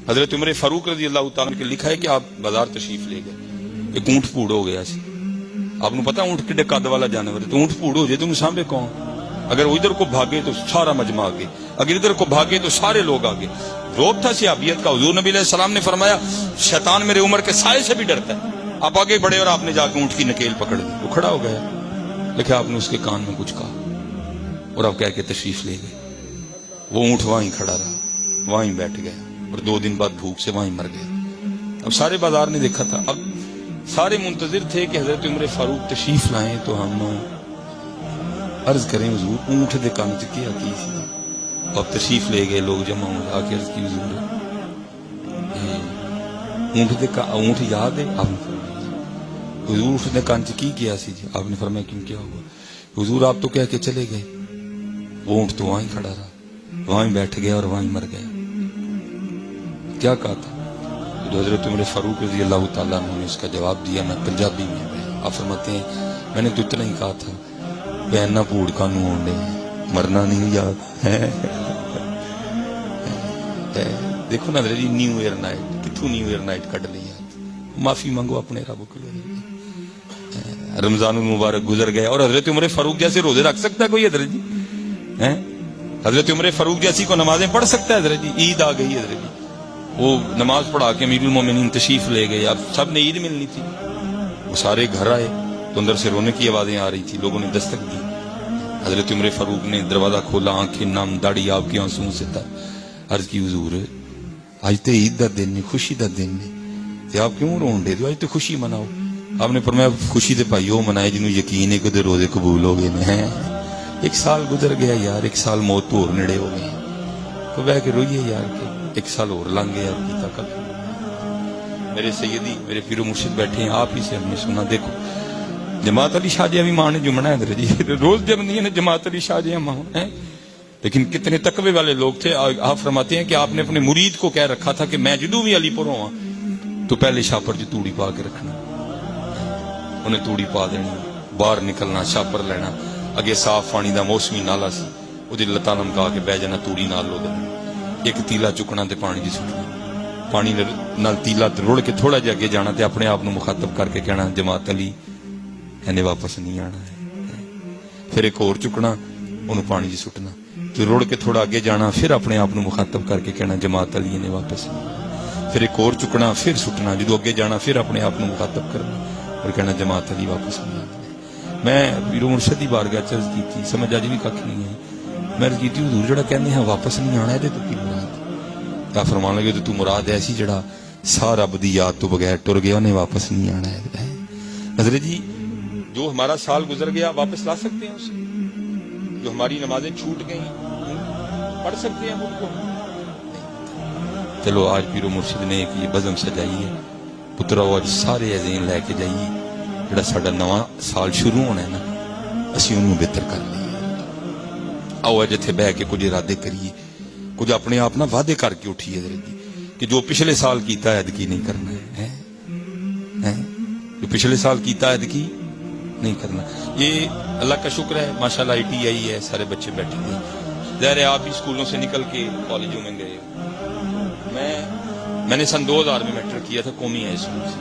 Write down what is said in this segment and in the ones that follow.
حضرت عمر فاروق رضی اللہ تعالیٰ نے لکھا ہے کہ آپ بازار تشریف لے گئے, ایک اونٹ پھوڑ ہو گیا سی. آپ کو پتا اونٹ کڈے قد والا جانور ہے, تو اونٹ پھوڑ ہو جائے تم سامنے کون, اگر وہ ادھر کو بھاگے تو سارا مجمع آگے, اگر ادھر کو بھاگے تو سارے لوگ آگے. روب تھا صحابیت کا. حضور نبی علیہ السلام نے فرمایا شیطان میرے عمر کے سائے سے بھی ڈرتا ہے. آپ آگے بڑھے اور آپ نے جا کے اونٹ کی نکیل پکڑ دی, وہ کھڑا ہو گیا, لیکن آپ نے اس کے کان میں کچھ کہا اور آپ کہہ کے تشریف لے گئے. وہ اونٹ وہیں کھڑا رہا, وہیں بیٹھ گیا, اور 2 دن بعد بھوک سے وہیں مر گیا. اب سارے بازار نے دیکھا تھا, اب سارے منتظر تھے کہ حضرت عمر فاروق تشریف لائیں تو ہم عرض کریں حضور اونٹ دے کان چ کیا کی سی. اب تشریف لے گئے, لوگ جمع ہو آ کے عرض کی حضور اونٹ یاد ہے؟ آپ نے فرمایا حضور اونٹ نے کان چ کی کیا سی جی. آپ نے فرمایا کیوں کیا ہوا؟ حضور آپ تو کہہ کے چلے گئے, وہ اونٹ تو وہیں کھڑا رہا, وہیں بیٹھ گیا اور وہیں مر گیا. کیا کہا تھا؟ تو حضرت عمر فاروق رضی اللہ تعالیٰ عنہ نے اس کا جواب دیا, میں پنجابی میں. آپ فرماتے ہیں میں نے تو اتنا ہی کہا تھا پہننا پھوڑ کانوں ہونڈے مرنا نہیں یاد ہے. دیکھو نا جی نیو ایئر نائٹ کتوں نیو ایئر نائٹ کٹ لی یاد. معافی مانگو اپنے رب کو. رمضان المبارک گزر گیا اور حضرت عمر فاروق جیسے روزے رکھ سکتا ہے کوئی حضرت جی؟ حضرت عمر فاروق جیسی کو نمازیں پڑھ سکتا ہے حضرت جی؟ عید آ گئی حضرت جی, وہ نماز پڑھا کے امیر المومنین تشریف لے گئے. اب سب نے عید ملنی تھی, وہ سارے گھر آئے تو اندر سے رونے کی آوازیں آ رہی تھی. لوگوں نے دستک دی, حضرت عمر فاروق نے دروازہ کھولا, آنکھیں نم, داڑھی آپ کی آنسوں سے تر. عرض کی حضور آج تو عید دا دن ہے, خوشی دا دن ہے, آپ کیوں رون دے دو, آج تو خوشی مناؤ. آپ نے فرمایا خوشی دے بھائی وہ منائے جنہوں یقین ہے کہ روزے قبول ہو گئے ہیں. 1 سال گزر گیا یار, 1 سال موت تو اور نڑے ہو گئے, تو بہ کے روئیے یار کہ 1 سال اور لنگ گیا کی طاقت. میرے سیدی میرے پیر و مرشد بیٹھے ہیں, آپ ہی سے ہم نے سنا. دیکھو جماعت علی شاہ جی ماں نے جمنا ہے حضرت جی, روز جب نہیں ہے جماعت علی شاہ جی ماں ہیں, لیکن کتنے تقوی والے لوگ تھے. آپ فرماتے ہیں کہ آپ نے اپنے مرید کو کہہ رکھا تھا کہ میں جدوں بھی علی پور ہوا تو پہلے شاپر جو توڑی پا کے رکھنا, انہیں توڑی پا دینی, باہر نکلنا, شاپر لینا, اگے صاف پانی دا موسمی نالا سی, وہ لتاں لمکا کے بہ جانا, توڑی نال لو دینا, ایک تیلا چکنا تے پانی جی سٹنا, پانی نال تیلا رڑ کے تھوڑا جا اگے جانا تے اپنے آپ مخاطب کر کے کہنا جماعت علی اینے واپس نہیں آنا ہے. پھر ایک اور چکنا, انہوں پانی جی سٹنا, تو رڑ کے تھوڑا اگے جانا, پھر اپنے آپ مخاطب کر کے کہنا جماعت علی اینے واپس نہیں آنا. پھر ایک اور چکنا, پھر سٹنا, جدو اگے جانا پھر اپنے آپ مخاطب کرنا اور کہنا جماعت علی واپس نہیں آنا. میں پیر و مرشد دی بارگاہ چ عرض کی تھی, سمجھ اج بھی کھ نہیں ہے. میں عرض کی تھی حضور جڑا کہندے ہیں واپس نہیں آنا, ہے تو کی مراد؟ کیا فرمان لگے تو مراد ایسی جڑا سارا رب دی یاد تو بغیر ٹر گیا انہیں واپس نہیں آنا ہے. حضرت جی جو ہمارا سال گزر گیا واپس لا سکتے ہیں اسے؟ جو ہماری نمازیں چھوٹ گئی پڑھ سکتے ہیں ان کو؟ چلو آج پیر و مرشد نے ایک یہ بزم سجائی ہے, پتراؤ آج سارے عزین لے کے جائیے, جڑا ساڈا نواں سال شروع ہونا ہے نا اسی انہوں بہتر کر لئیے. آؤ اج اتنے بہ کے کچھ ارادے کریے, کچھ اپنے آپ نہ وعدے کر کے اٹھیے حضرت جی کہ جو پچھلے سال کیتا ہے ادکی نہیں کرنا ہے, جو پچھلے سال کیتا ہے ادکی نہیں کرنا. یہ اللہ کا شکر ہے ماشاءاللہ ITI ہے, سارے بچے بیٹھے ہیں. ظاہر ہے آپ بھی اسکولوں سے نکل کے کالجوں میں گئے. میں نے سن 2000 میں میٹرک کیا تھا قومی ہائی اسکول سے.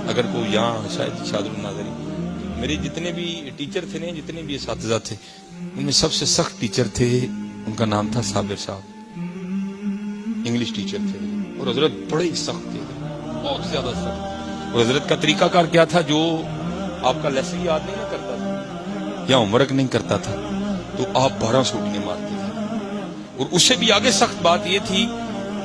اگر کوئی یہاں شاید شاد الناظرین, میرے جتنے بھی ٹیچر تھے نا, جتنے بھی اساتذہ تھے, ان میں سب سے سخت ٹیچر تھے, ان کا نام تھا صابر صاحب, انگلش ٹیچر تھے, اور حضرت بڑے ہی سخت تھے, بہت زیادہ سخت. اور حضرت کا طریقہ کار کیا تھا, جو آپ کا لیسن یاد نہیں نہ کرتا تھا یا ہوم ورک نہیں کرتا تھا تو آپ 12 سوٹیاں مارتے تھے. اور اس سے بھی آگے سخت بات یہ تھی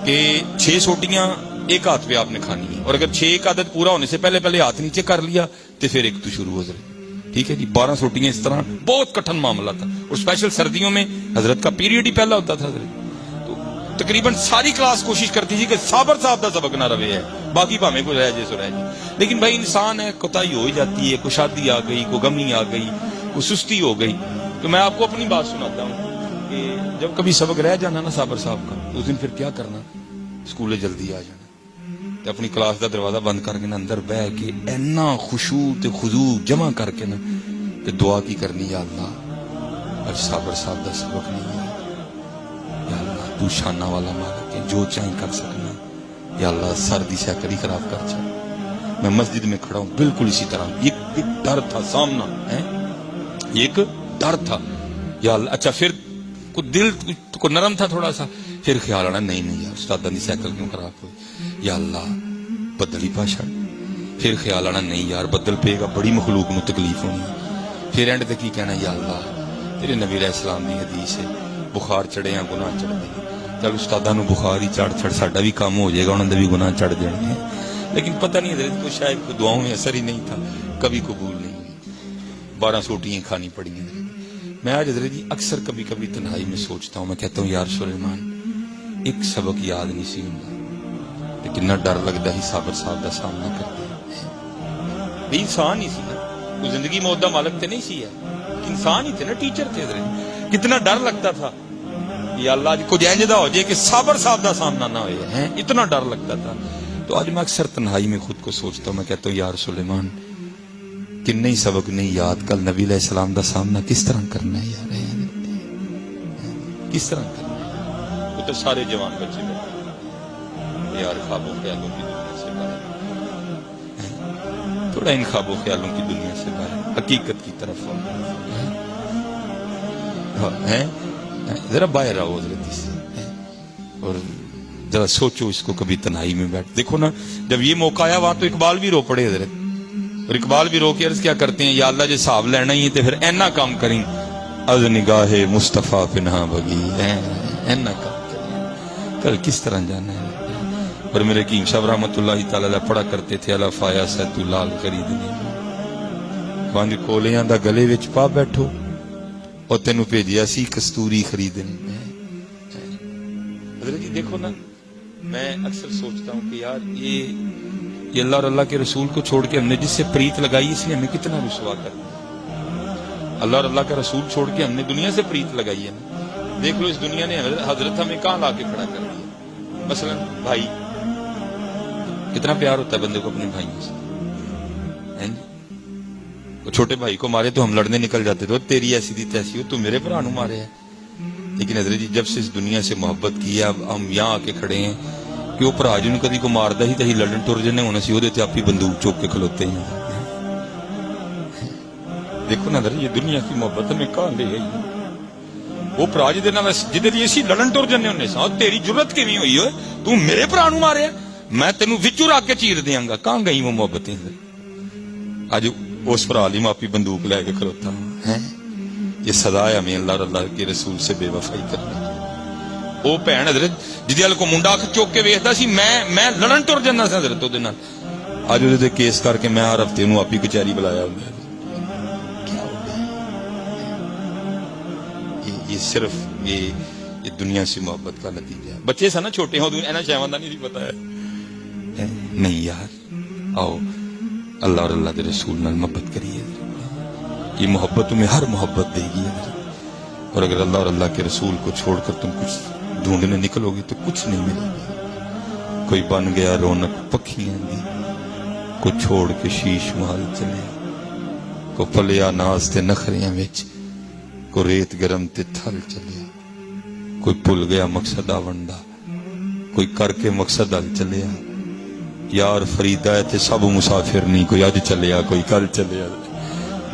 کہ 6 سوٹیاں ایک ہاتھ پہ آپ نے کھانی ہے, اور اگر 6 کا عدد پورا ہونے سے پہلے ہاتھ نیچے کر لیا تو پھر ایک تو شروع ہو جائے. ٹھیک ہے جی, 12 سوٹیاں, اس طرح بہت کٹھن معاملہ تھا. اور اسپیشل سردیوں میں حضرت کا پیریڈ ہی پہلا ہوتا تھا حضرت, تو تقریباً ساری کلاس کوشش کرتی تھی کہ صابر صاحب کا سبق نہ روے ہے, باقی بھامے کو رہ جائے سو رہ جائے. لیکن بھائی انسان ہے, کوتاہی ہو ہی جاتی ہے, کوئی شادی آ گئی, کوئی غمی آ گئی, کوئی سستی ہو گئی. تو میں آپ کو اپنی بات سناتا ہوں کہ جب کبھی سبق رہ جانا نا صابر صاحب کا, اس دن پھر کیا کرنا, اسکول جلدی آ جانا, اپنی کلاس دا دروازہ بند کر کے نا اندر بہ کے اینا خشوع تے خضوع جمع کر کے نا تے دعا کی کرنی, یا اللہ اج صابر صاحب دا سبق نہیں ہے, یا اللہ تو شانہ والا مالک ہے، جو چاہیں کر سکنا. یا اللہ سر دی سیکل ہی خراب کر چھڑ. میں مسجد میں کھڑا ہوں بالکل اسی طرح، ایک ڈر تھا سامنا ہے، ایک ڈر تھا. یا اللہ اچھا پھر دل کو نرم تھا تھوڑا سا، پھر خیال آنا نہیں یار استادہ دی سیکل کیوں خراب ہوئی. یا اللہ بدل ہی پا چھڑ. پھر خیال آنا نہیں یار بدل پے گا، بڑی مخلوق نو تکلیف ہونی. پھر اینڈ تک کی کہنا یا اللہ تیرے نبی علیہ السلام دی حدیث ہے بخار چڑھے یا گناہ چڑھ دے. چل استادہ نو بخار ہی چڑھ چھڑ ساڈا بھی کام ہو جائے گا، انہوں نے بھی گناہ چڑھ جانے ہیں. لیکن پتہ نہیں حضرت کو شاید کو دعاؤں میں اثر ہی نہیں تھا، کبھی قبول نہیں ہوئی، 12 سوٹیاں کھانی پڑی ہیں. میں آج حضرت جی اکثر کبھی کبھی تنہائی میں سوچتا ہوں، میں کہتا ہوں یار سلیمان ایک سبق یاد نہیں سی ہوں لیکن نہ ڈر لگتا ہی صابر صاحب دا سامنا کرتے ہیں. انسان ہی سی نا، کوئی زندگی موت دا مالک تے نہیں سی ہے، انسان ہی تھے نا، ٹیچر تھے حضرت. کتنا ڈر لگتا تھا یا اللہ آج کچھ اینجدہ ہو جائے کہ صابر صاحب دا سامنا نہ ہوئے ہیں، اتنا ڈر لگتا تھا. تو آج میں اکثر تنہائی میں خود کو سوچتا ہوں، میں کہتا ہوں یار سلیمان کن نہیں سبق نہیں یاد، کل نبی علیہ السلام دا سامنا کس طرح کرنا ہے یار، کس طرح کرنا ہے. وہ تو سارے جوان بچے بیٹھے یار خوابوں خیالوں کی دنیا سے باہر، تھوڑا ان خوابوں خیالوں کی دنیا سے باہر حقیقت کی طرف ہے، ذرا باہر آؤ حضرت سے اور ذرا سوچو اس کو. کبھی تنہائی میں بیٹھ دیکھو نا، جب یہ موقع آیا وہاں تو اقبال بھی رو پڑے حضرت، اور اقبال بھی رو کے عرض کیا کرتے ہیں، یا اللہ جے حساب لینا ہی ہے تو پھر اینا کام کریں از نگاہ مصطفیٰ پنہا بگی، اینا کام کریں کل کس طرح جانا ہے. اور میرے حکیم صاحب رحمت اللہ تعالی علیہ پڑھا کرتے تھے اللہ فایا سے تو لال خریدنی بانج کولیاں دا گلے وچ پا بیٹھو اور تینوں بھیجیا سی کستوری خریدنی. حضرت جی دیکھو نا، میں اکثر سوچتا ہوں کہ یار یہ اللہ اور اللہ کے رسول کو چھوڑ کے ہم نے جس سے پریت لگائی اس لیے ہمیں کتنا رسوا کر دیا. اللہ اور اللہ کا رسول چھوڑ کے ہم نے دنیا سے پریت لگائی ہے نا. دیکھ لو اس دنیا نے حضرت ہمیں کہاں لا کے کھڑا کر دیا. مثلا بھائی، کتنا پیار ہوتا ہے بندے کو اپنے بھائیوں سے. وہ چھوٹے بھائی کو مارے تو ہم لڑنے نکل جاتے تھے، تیری ایسی تھی تیسی ہو، تو میرے بھرا نو مارے ہے. لیکن حضرت جی جب سے اس دنیا سے محبت کی ہے اب ہم یہاں آ کے کھڑے ہیں کہ وہ بھرا جنوں کدی کو ماردا ہی تہی لڑن ٹر جنے ہونا سی، وہ آپ ہی بندوق چوک کے کھلوتے ہیں. دیکھو نا حضرت یہ دنیا کی محبت میں کہاں لے گئی. وہ بھرا جدے دی اسی لڑن ٹر جنے ہونے سا، تیری جرت کیویں ہوئی ہوئے تو میرے بھرا نو مارے میں تینوں وچوں رکھ کے چیر دیاں گا. کہاں گئی وہ محبتیں؟ اج اس بھرا لی میں آپ ہی بندوق لے کے کھلوتا ہوں. یہ سزا ہے ہمیں اللہ اور اللہ کے رسول سے بے وفائی کرنے کی. وہ بہن حضرت جدی ال کو منڈا چوک کے ویکھدا سی، میں لڑن ٹر جانا سا حضرت اودے نال. اج اودے کیس کر کے میں ہر ہفتے نوں آپ ہی کچہری بلایا ہوندا. یہ صرف یہ دنیا سے محبت کا نتیجہ ہے. بچے سا نا چھوٹے ہوں اینا شیواں دا نہیں پتا ہے. نہیں یار آؤ اللہ اور اللہ کے رسول نال محبت کریے. یہ محبت تمہیں ہر محبت دے گی. اور اگر اللہ اور اللہ کے رسول کو چھوڑ کر تم کچھ ڈھونڈنے نکلو گے تو کچھ نہیں ملے گا. کوئی بن گیا رونق پکھیاں دی، کو چھوڑ کے شیش محل چلے، کو پلیا ناز تے نخریاں وچ، کو ریت گرم تے تھل چلیا. کوئی بھول گیا مقصد آونڈا، کوئی کر کے مقصد حل چلیا. یار فریدا ہے تے سب مسافر نہیں، کوئی اج چلیا کوئی کل چلیا.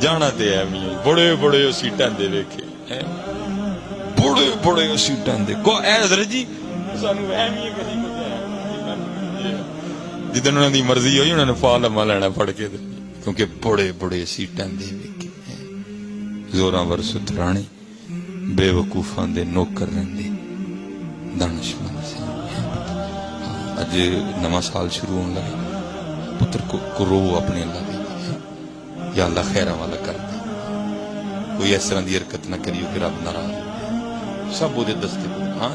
جانا تے ہے میاں بڑے بڑے سیٹاں دے ویکھے، بڑے بڑے سیٹاں دے کو اے حضرت جی سانو اہم ہی کدی جدن انہاں دی مرضی ہوئی انہاں نے پا لما لینا پڑ کے، کیونکہ بڑے بڑے سیٹاں دے ویکھے. زوراں ور سترانے بے وقوفاں دے نوکر رہندے دانشمند سے. اج نواں سال شروع ہون لگا، پتر کو رو اپنے اللہ دے، یا اللہ خیراں والا کر دے. کوئی اس طرح دی حرکت نہ کریو کہ رب ناراض. سب وہ دستے. ہاں